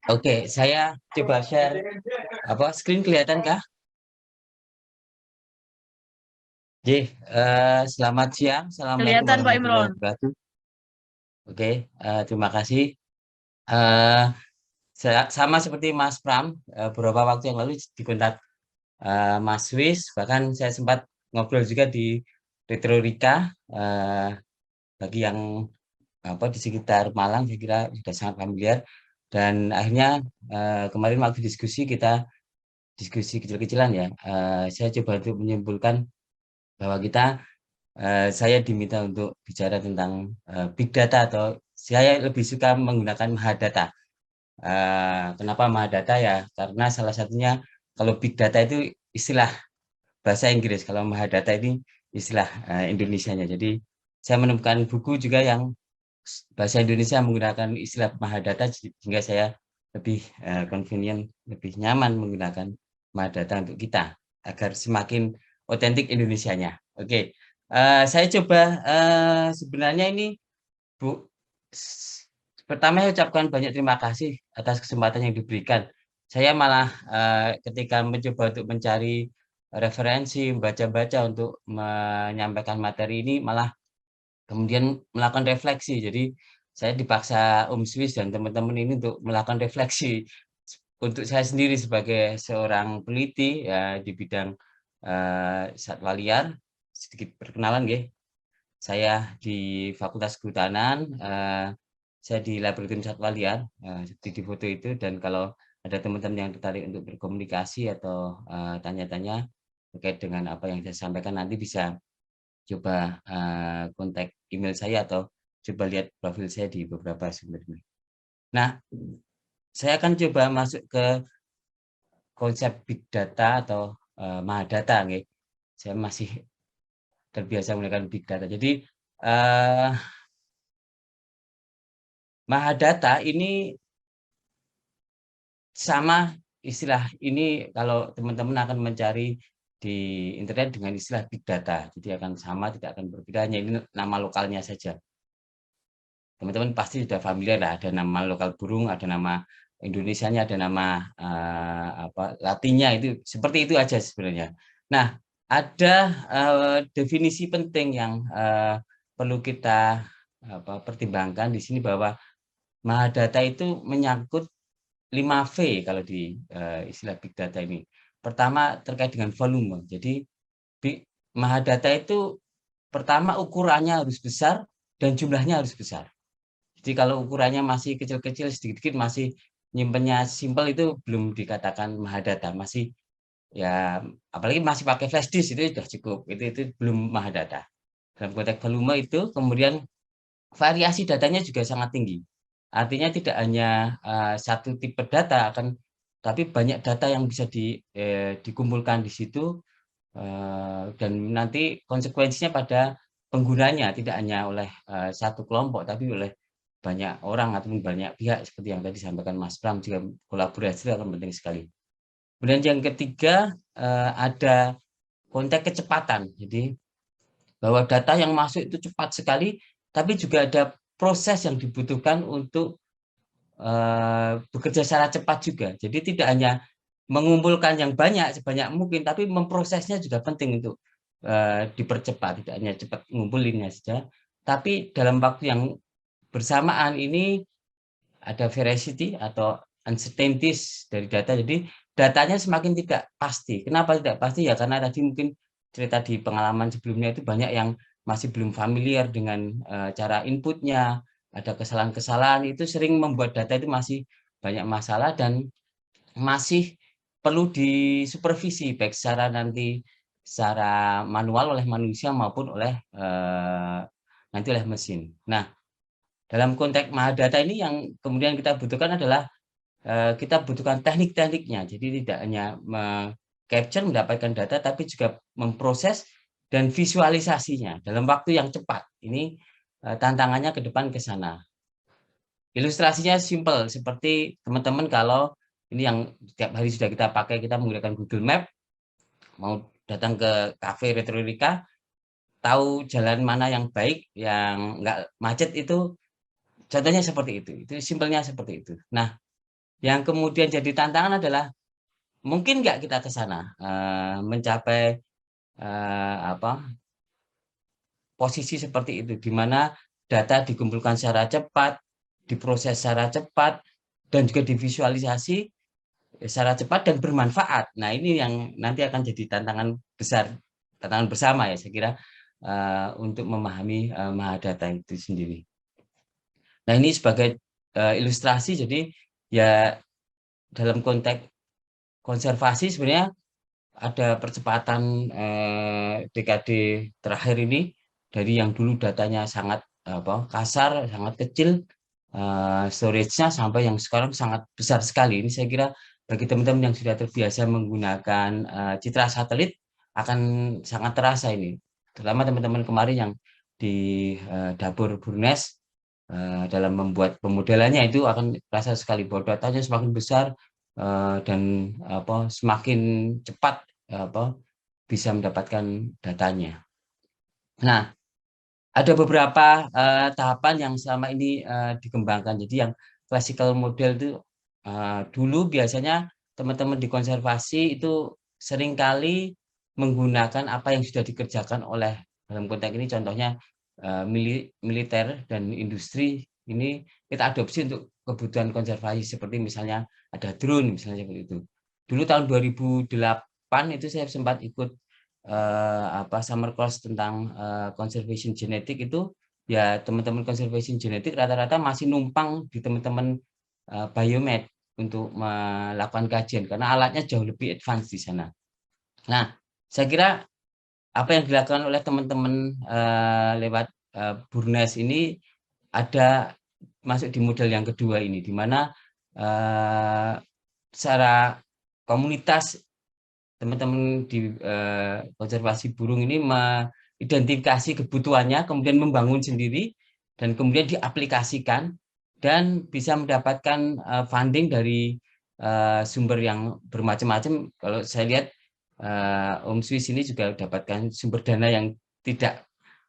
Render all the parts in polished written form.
Oke, saya coba share screen kelihatan kah? Selamat siang. Assalamualaikum Kelihatan Pak warahmatullahi Imron. wabarakatuh. Oke, terima kasih. Eh, sama seperti Mas Pram, beberapa waktu yang lalu dikontak Mas Wis, bahkan saya sempat ngobrol juga di Retorika. Bagi yang di sekitar Malang, saya kira sudah sangat familiar. Dan akhirnya kemarin waktu diskusi kita diskusi kecil-kecilan ya. Saya coba untuk menyimpulkan bahwa saya diminta untuk bicara tentang big data, atau saya lebih suka menggunakan Mahadata. Kenapa Mahadata ya? Karena salah satunya kalau big data itu istilah bahasa Inggris, kalau Mahadata ini istilah Indonesianya. Jadi saya menemukan buku juga yang bahasa Indonesia menggunakan istilah Mahadata, sehingga saya lebih convenient, lebih nyaman menggunakan Mahadata untuk kita agar semakin otentik Indonesianya. Oke, saya coba sebenarnya ini Bu, pertama saya ucapkan banyak terima kasih atas kesempatan yang diberikan. Saya malah ketika mencoba untuk mencari referensi, membaca-baca untuk menyampaikan materi ini, malah kemudian melakukan refleksi. Jadi saya dipaksa Om Swiss dan teman-teman ini untuk melakukan refleksi untuk saya sendiri sebagai seorang peneliti ya di bidang satwa liar. Sedikit perkenalan ya. Saya di Fakultas Kehutanan, saya di Laboratorium Satwa Liar, seperti di foto itu. Dan kalau ada teman-teman yang tertarik untuk berkomunikasi atau tanya-tanya terkait dengan apa yang saya sampaikan, nanti bisa coba kontak email saya atau coba lihat profil saya di beberapa sumber. Nah, saya akan coba masuk ke konsep big data atau mahadata, nggih. Saya masih terbiasa menggunakan big data. Jadi eh, mahadata ini sama istilah ini kalau teman-teman akan mencari di internet dengan istilah big data. Jadi akan sama, tidak akan berbeda, hanya ini nama lokalnya saja. Teman-teman pasti sudah familiar lah, ada nama lokal burung, ada nama Indonesianya, ada nama Latinnya, itu seperti itu aja sebenarnya. Nah, ada definisi penting yang perlu kita pertimbangkan di sini, bahwa mahadata itu menyangkut 5V kalau di istilah big data ini. Pertama terkait dengan volume. Jadi mahadata itu pertama ukurannya harus besar dan jumlahnya harus besar. Jadi kalau ukurannya masih kecil-kecil, sedikit-sedikit, masih nyimpennya simpel, itu belum dikatakan mahadata. Masih ya, apalagi masih pakai flash disk, itu sudah cukup. Itu belum mahadata. Dalam konteks volume itu, kemudian variasi datanya juga sangat tinggi. Artinya tidak hanya satu tipe data, tapi banyak data yang bisa dikumpulkan di situ, dan nanti konsekuensinya pada penggunanya, tidak hanya oleh satu kelompok, tapi oleh banyak orang ataupun banyak pihak, seperti yang tadi disampaikan Mas Pram. Juga kolaborasi akan penting sekali. Kemudian yang ketiga, ada konteks kecepatan. Jadi bahwa data yang masuk itu cepat sekali, tapi juga ada proses yang dibutuhkan untuk bekerja secara cepat juga. Jadi tidak hanya mengumpulkan yang banyak sebanyak mungkin, tapi memprosesnya juga penting untuk dipercepat. Tidak hanya cepat ngumpulinnya saja, tapi dalam waktu yang bersamaan ini ada veracity atau uncertainties dari data. Jadi datanya semakin tidak pasti. Kenapa tidak pasti? Ya karena tadi mungkin cerita di pengalaman sebelumnya itu banyak yang masih belum familiar dengan cara inputnya, ada kesalahan-kesalahan, itu sering membuat data itu masih banyak masalah dan masih perlu disupervisi, baik secara manual oleh manusia maupun oleh nanti oleh mesin. Nah, dalam konteks mahadata ini yang kemudian kita butuhkan adalah kita butuhkan teknik-tekniknya. Jadi tidak hanya capture, mendapatkan data, tapi juga memproses dan visualisasinya dalam waktu yang cepat. Ini tantangannya ke depan ke sana. Ilustrasinya simpel, seperti teman-teman kalau ini yang setiap hari sudah kita pakai, kita menggunakan Google Map, mau datang ke cafe Retorika, tahu jalan mana yang baik, yang nggak macet, itu contohnya seperti itu. Itu simpelnya seperti itu. Nah, Yang kemudian jadi tantangan adalah mungkin nggak kita ke sana mencapai posisi seperti itu, di mana data dikumpulkan secara cepat, diproses secara cepat, dan juga divisualisasi secara cepat dan bermanfaat. Nah, ini yang nanti akan jadi tantangan besar, tantangan bersama ya saya kira untuk memahami Mahadata itu sendiri. Nah, ini sebagai ilustrasi, jadi ya dalam konteks konservasi sebenarnya ada percepatan dekade terakhir ini dari yang dulu datanya sangat kasar, sangat kecil, storage-nya sampai yang sekarang sangat besar sekali. Ini saya kira bagi teman-teman yang sudah terbiasa menggunakan citra satelit akan sangat terasa ini. Terutama teman-teman kemarin yang di dapur Burnes dalam membuat pemodelannya itu akan terasa sekali bahwa datanya semakin besar dan semakin cepat bisa mendapatkan datanya. Nah, ada beberapa tahapan yang selama ini dikembangkan. Jadi yang classical model itu dulu biasanya teman-teman di konservasi itu seringkali menggunakan apa yang sudah dikerjakan oleh, dalam konteks ini contohnya militer dan industri, ini kita adopsi untuk kebutuhan konservasi seperti misalnya ada drone misalnya seperti itu. Dulu tahun 2008 itu saya sempat ikut summer course tentang conservation genetik itu, ya teman-teman conservation genetik rata-rata masih numpang di teman-teman biomed untuk melakukan kajian karena alatnya jauh lebih advance di sana. Nah, saya kira apa yang dilakukan oleh teman-teman lewat Burnes ini ada masuk di model yang kedua ini, di mana secara komunitas teman-teman di konservasi burung ini mengidentifikasi kebutuhannya, kemudian membangun sendiri, dan kemudian diaplikasikan, dan bisa mendapatkan funding dari sumber yang bermacam-macam. Kalau saya lihat Om Swiss ini juga dapatkan sumber dana yang tidak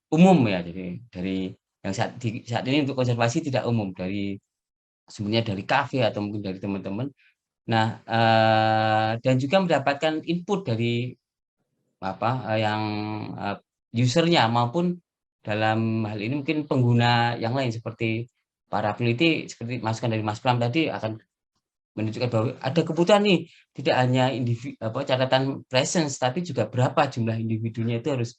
umum ya, jadi dari yang saat ini untuk konservasi tidak umum, dari sumbernya dari kafe atau mungkin dari teman-teman. Nah, dan juga mendapatkan input dari yang usernya maupun dalam hal ini mungkin pengguna yang lain seperti para peneliti, seperti masukan dari Mas Pram tadi akan menunjukkan bahwa ada kebutuhan nih, tidak hanya catatan presence tapi juga berapa jumlah individunya itu harus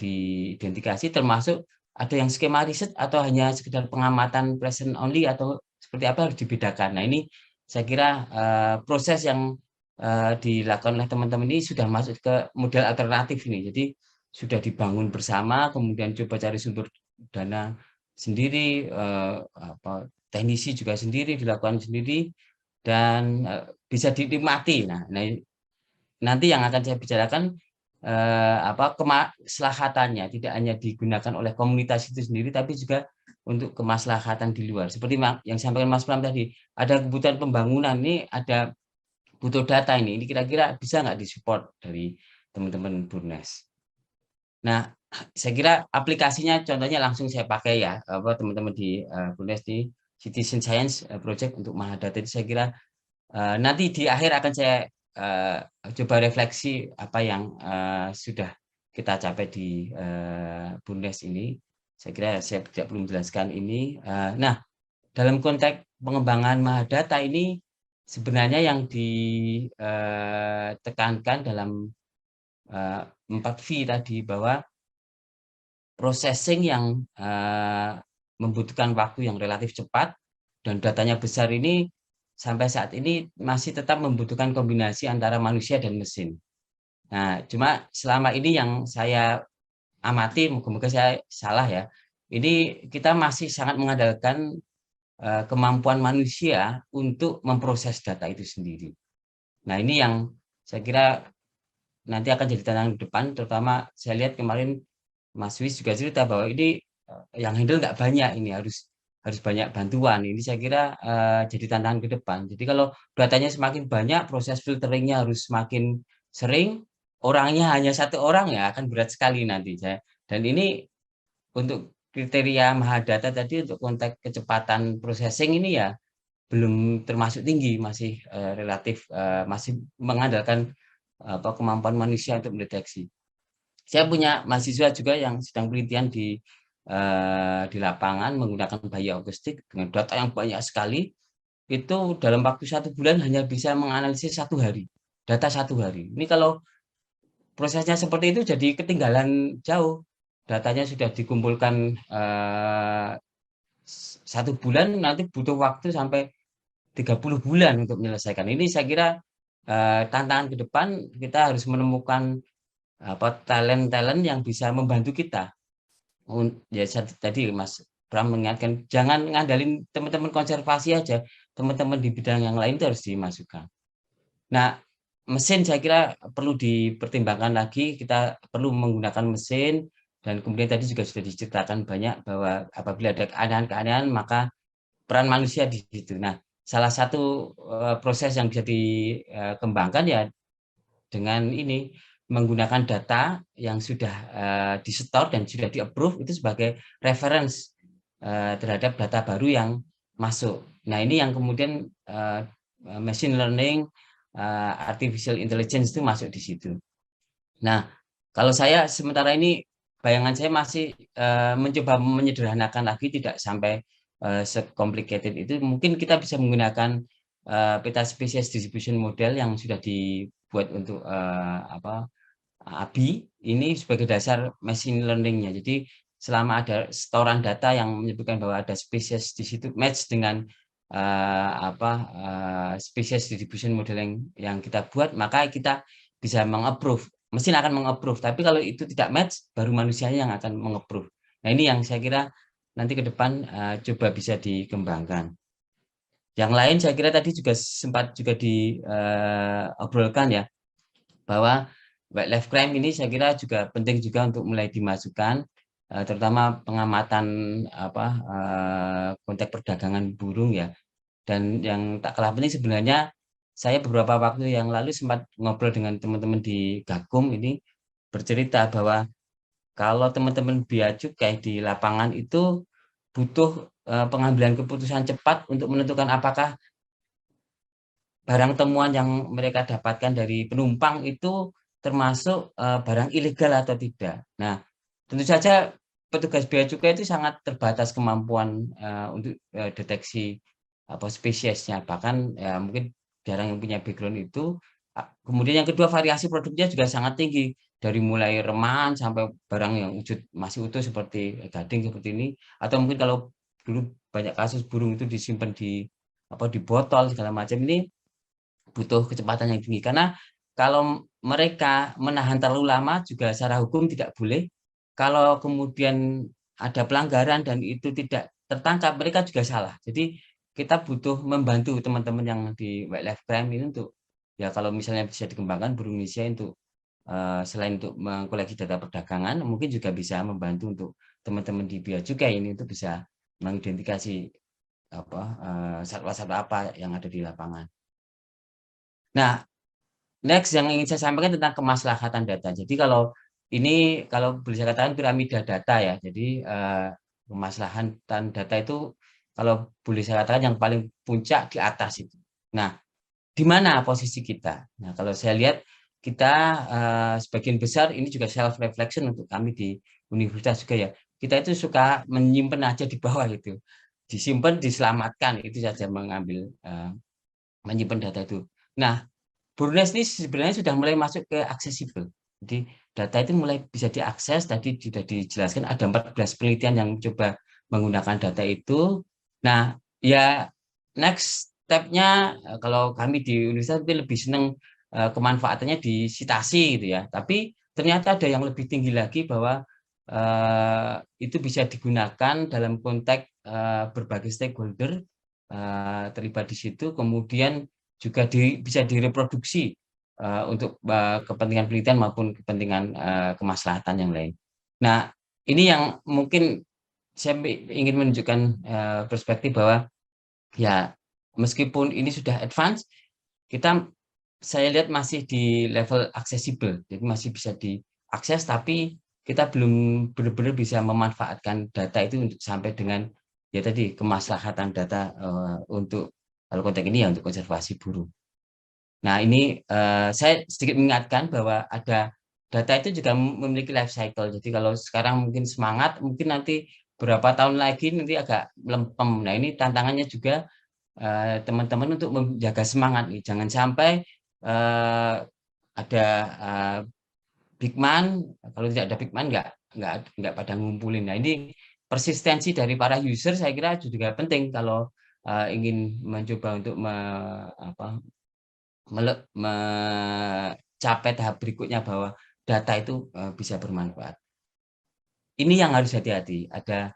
diidentifikasi, termasuk ada yang skema riset atau hanya sekedar pengamatan present only atau seperti apa harus dibedakan. Nah, ini saya kira proses yang dilakukan oleh teman-teman ini sudah masuk ke model alternatif ini. Jadi sudah dibangun bersama, kemudian coba cari sumber dana sendiri, teknisi juga sendiri, dilakukan sendiri, dan bisa dinikmati. Nah, nanti yang akan saya bicarakan kemaslahatannya tidak hanya digunakan oleh komunitas itu sendiri, tapi juga untuk kemaslahatan di luar. Seperti yang sampaikan Mas Pram tadi, ada kebutuhan pembangunan ini, ada butuh data ini kira-kira bisa nggak disupport dari teman-teman Burnes. Nah, saya kira aplikasinya contohnya langsung saya pakai ya, teman-teman di Burnes di Citizen Science Project untuk Mahadata itu saya kira nanti di akhir akan saya coba refleksi apa yang sudah kita capai di Burnes ini. Saya kira saya tidak perlu menjelaskan ini. Nah, dalam konteks pengembangan Mahadata ini sebenarnya yang ditekankan dalam 4V tadi, bahwa processing yang membutuhkan waktu yang relatif cepat dan datanya besar ini sampai saat ini masih tetap membutuhkan kombinasi antara manusia dan mesin. Nah, cuma selama ini yang saya amati, moga-moga saya salah ya, ini kita masih sangat mengandalkan kemampuan manusia untuk memproses data itu sendiri. Nah, ini yang saya kira nanti akan jadi tantangan depan, terutama saya lihat kemarin Mas Wis juga cerita bahwa ini yang handle nggak banyak, ini harus banyak bantuan. Ini saya kira jadi tantangan ke depan. Jadi kalau datanya semakin banyak, proses filteringnya harus semakin sering, orangnya hanya satu orang ya akan berat sekali nanti saya. Dan ini untuk kriteria Mahadata tadi untuk konteks kecepatan processing ini ya belum termasuk tinggi, masih relatif masih mengandalkan kemampuan manusia untuk mendeteksi. Saya punya mahasiswa juga yang sedang penelitian di lapangan menggunakan bayi autistik dengan data yang banyak sekali. Itu dalam waktu 1 bulan hanya bisa menganalisis 1 hari, data 1 hari. Ini kalau prosesnya seperti itu jadi ketinggalan jauh. Datanya sudah dikumpulkan 1 bulan, nanti butuh waktu sampai 30 bulan untuk menyelesaikan. Ini saya kira tantangan ke depan kita harus menemukan talent-talent yang bisa membantu kita. Ya tadi Mas Bram mengingatkan, jangan ngandalin teman-teman konservasi aja, teman-teman di bidang yang lain itu harus dimasukkan. Nah, mesin saya kira perlu dipertimbangkan lagi, kita perlu menggunakan mesin, dan kemudian tadi juga sudah diceritakan banyak bahwa apabila ada keanehan-keanehan, maka peran manusia di situ. Nah, salah satu proses yang bisa dikembangkan ya dengan ini, menggunakan data yang sudah di-store dan sudah di-approve itu sebagai reference terhadap data baru yang masuk. Nah, ini yang kemudian machine learning, artificial intelligence itu masuk di situ. Nah, kalau saya sementara ini bayangan saya masih mencoba menyederhanakan lagi, tidak sampai se-complicated itu. Mungkin kita bisa menggunakan peta spesies distribution model yang sudah dibuat untuk ABI ini sebagai dasar machine learning-nya. Jadi selama ada setoran data yang menyebutkan bahwa ada spesies di situ match dengan spesies distribution model yang kita buat, maka kita bisa mengapprove. Mesin akan mengapprove, tapi kalau itu tidak match, baru manusianya yang akan mengapprove. Nah, ini yang saya kira nanti ke depan coba bisa dikembangkan. Yang lain saya kira tadi juga sempat juga diobrolkan ya, bahwa wildlife crime ini saya kira juga penting juga untuk mulai dimasukkan, terutama pengamatan konteks perdagangan burung ya. Dan yang tak kalah penting sebenarnya, saya beberapa waktu yang lalu sempat ngobrol dengan teman-teman di Gakum ini, bercerita bahwa kalau teman-teman bea cukai di lapangan itu butuh pengambilan keputusan cepat untuk menentukan apakah barang temuan yang mereka dapatkan dari penumpang itu termasuk barang ilegal atau tidak. Nah, tentu saja petugas bea cukai itu sangat terbatas kemampuan untuk deteksi spesiesnya, bahkan ya mungkin jarang yang punya background itu. Kemudian yang kedua, variasi produknya juga sangat tinggi, dari mulai remahan sampai barang yang wujud masih utuh seperti gading seperti ini, atau mungkin kalau dulu banyak kasus burung itu disimpan di botol segala macam. Ini butuh kecepatan yang tinggi, karena kalau mereka menahan terlalu lama juga secara hukum tidak boleh. Kalau kemudian ada pelanggaran dan itu tidak tertangkap, mereka juga salah. Jadi kita butuh membantu teman-teman yang di wildlife crime ini untuk, ya kalau misalnya bisa dikembangkan burung Indonesia untuk selain untuk mengkoleksi data perdagangan, mungkin juga bisa membantu untuk teman-teman di bea cukai ini untuk bisa mengidentifikasi satwa-satwa apa yang ada di lapangan. Nah, next yang ingin saya sampaikan tentang kemaslahatan data. Jadi kalau boleh saya katakan piramida data ya. Jadi kemaslahatan data itu kalau boleh saya katakan yang paling puncak di atas itu. Nah, di mana posisi kita? Nah, kalau saya lihat kita sebagian besar ini juga self reflection untuk kami di universitas juga ya. Kita itu suka menyimpan aja di bawah itu. Disimpan, diselamatkan, itu saja mengambil menyimpan data itu. Nah, Burnes ini sebenarnya sudah mulai masuk ke aksesibel. Jadi data itu mulai bisa diakses, tadi sudah dijelaskan ada 14 penelitian yang coba menggunakan data itu. Nah, ya next step-nya kalau kami di universitas lebih senang kemanfaatannya di sitasi gitu ya. Tapi ternyata ada yang lebih tinggi lagi bahwa itu bisa digunakan dalam konteks berbagai stakeholder terlibat di situ, kemudian juga bisa direproduksi untuk kepentingan penelitian maupun kepentingan kemaslahatan yang lain. Nah, ini yang mungkin saya ingin menunjukkan perspektif bahwa ya meskipun ini sudah advance, saya lihat masih di level aksesibel, jadi masih bisa diakses, tapi kita belum benar-benar bisa memanfaatkan data itu untuk sampai dengan ya tadi kemaslahatan data untuk Kalau konteks ini ya untuk konservasi burung. Nah ini saya sedikit mengingatkan bahwa ada data itu juga memiliki life cycle. Jadi kalau sekarang mungkin semangat, mungkin nanti beberapa tahun lagi nanti agak melempem. Nah ini tantangannya juga teman-teman untuk menjaga semangat nih. Jangan sampai ada big man, kalau tidak ada big man nggak pada ngumpulin. Nah ini persistensi dari para user saya kira juga penting kalau ingin mencoba untuk mencapai tahap berikutnya bahwa data itu bisa bermanfaat. Ini yang harus hati-hati. Ada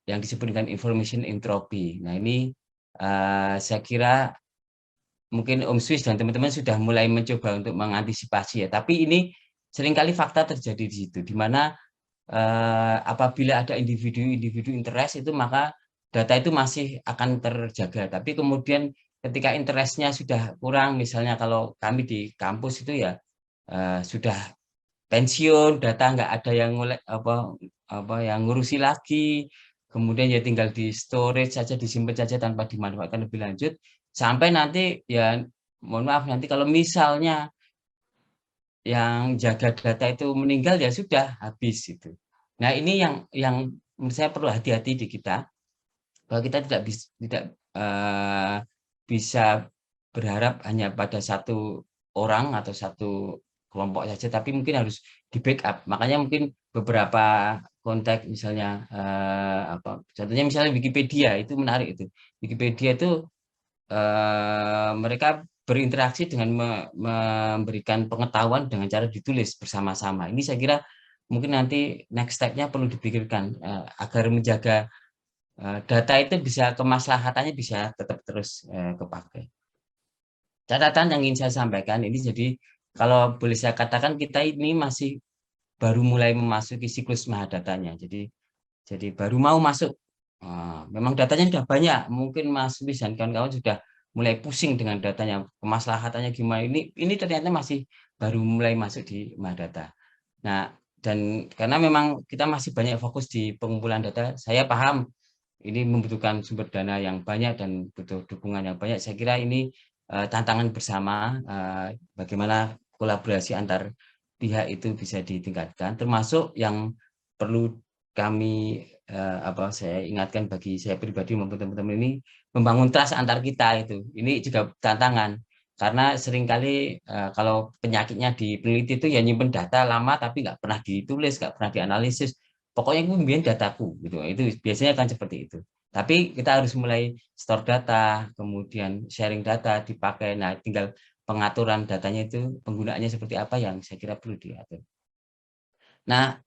yang disebut dengan information entropy. Nah ini saya kira mungkin Om Swiss dan teman-teman sudah mulai mencoba untuk mengantisipasi ya. Tapi ini seringkali fakta terjadi di situ, di mana apabila ada individu-individu interest itu maka data itu masih akan terjaga. Tapi kemudian ketika interestnya sudah kurang, misalnya kalau kami di kampus itu ya sudah pensiun, data nggak ada yang apa yang ngurusi lagi, kemudian ya tinggal di storage saja, disimpan saja tanpa dimanfaatkan lebih lanjut, sampai nanti ya mohon maaf nanti kalau misalnya yang jaga data itu meninggal ya sudah habis itu. Nah ini yang menurut saya perlu hati-hati di kita bahwa kita tidak bisa berharap hanya pada satu orang atau satu kelompok saja, tapi mungkin harus di backup. Makanya mungkin beberapa konteks misalnya contohnya misalnya Wikipedia itu menarik itu. Wikipedia itu mereka berinteraksi dengan memberikan pengetahuan dengan cara ditulis bersama-sama. Ini saya kira mungkin nanti next step-nya perlu dipikirkan agar menjaga data itu bisa kemaslahatannya bisa tetap terus kepakai. Catatan yang ingin saya sampaikan ini jadi kalau boleh saya katakan kita ini masih baru mulai memasuki siklus mahadatanya. Jadi baru mau masuk. Memang datanya sudah banyak. Mungkin Mas Luis dan kawan-kawan sudah mulai pusing dengan datanya. Kemaslahatannya gimana. Ini ternyata masih baru mulai masuk di Mahadata. Nah, dan karena memang kita masih banyak fokus di pengumpulan data, saya paham ini membutuhkan sumber dana yang banyak dan butuh dukungan yang banyak. Saya kira ini tantangan bersama bagaimana kolaborasi antar pihak itu bisa ditingkatkan, termasuk yang perlu kami saya ingatkan bagi saya pribadi maupun teman-teman ini membangun trust antar kita itu. Ini juga tantangan karena seringkali kalau penyakitnya di peneliti itu ya nyimpen data lama tapi nggak pernah ditulis, nggak pernah dianalisis. Pokoknya itu kemudian dataku gitu. Itu biasanya kan seperti itu. Tapi kita harus mulai store data, kemudian sharing data dipakai. Nah, tinggal pengaturan datanya itu penggunaannya seperti apa yang saya kira perlu diatur. Nah,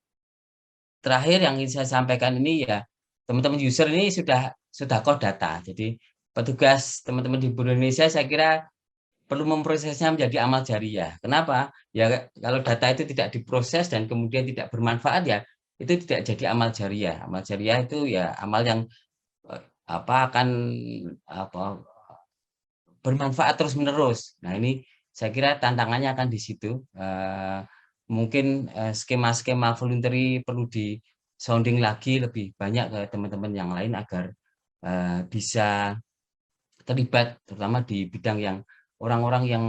terakhir yang ingin saya sampaikan ini ya teman-teman user ini sudah kode data. Jadi petugas teman-teman di Indonesia saya kira perlu memprosesnya menjadi amal jariah. Kenapa? Ya kalau data itu tidak diproses dan kemudian tidak bermanfaat ya itu tidak jadi amal jariah. Amal jariah itu ya amal yang akan bermanfaat terus-menerus. Nah, ini saya kira tantangannya akan di situ. Mungkin skema-skema voluntary perlu di sounding lagi lebih banyak ke teman-teman yang lain agar bisa terlibat terutama di bidang yang orang-orang yang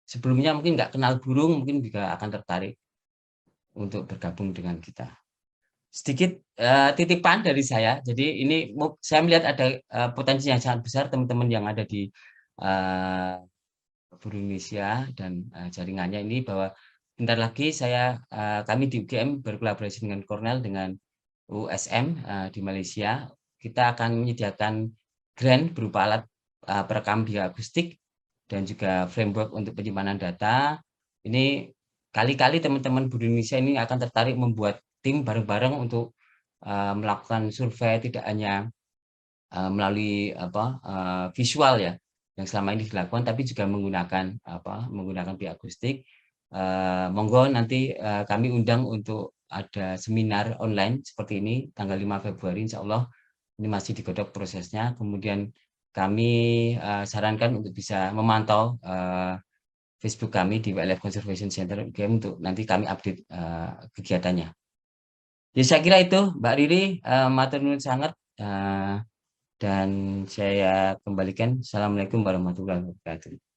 sebelumnya mungkin nggak kenal burung mungkin juga akan tertarik untuk bergabung dengan kita. Sedikit titipan dari saya. Jadi ini saya melihat ada potensi yang sangat besar teman-teman yang ada di Indonesia dan jaringannya ini bahwa bentar lagi kami di UGM berkolaborasi dengan Cornell dengan USM di Malaysia. Kita akan menyediakan grant berupa alat perekam bioakustik dan juga framework untuk penyimpanan data. Ini kali-kali teman-teman Buru Indonesia ini akan tertarik membuat tim bareng-bareng untuk melakukan survei tidak hanya melalui visual ya yang selama ini dilakukan, tapi juga menggunakan bioakustik. Monggo nanti kami undang untuk ada seminar online seperti ini tanggal 5 Februari insya Allah. Ini masih digodok prosesnya. Kemudian kami sarankan untuk bisa memantau Facebook kami di Wildlife Conservation Center UGM untuk nanti kami update kegiatannya. Jadi saya kira itu Mbak Riri, matur nuwun sangat. dan saya kembalikan. Assalamualaikum warahmatullahi wabarakatuh.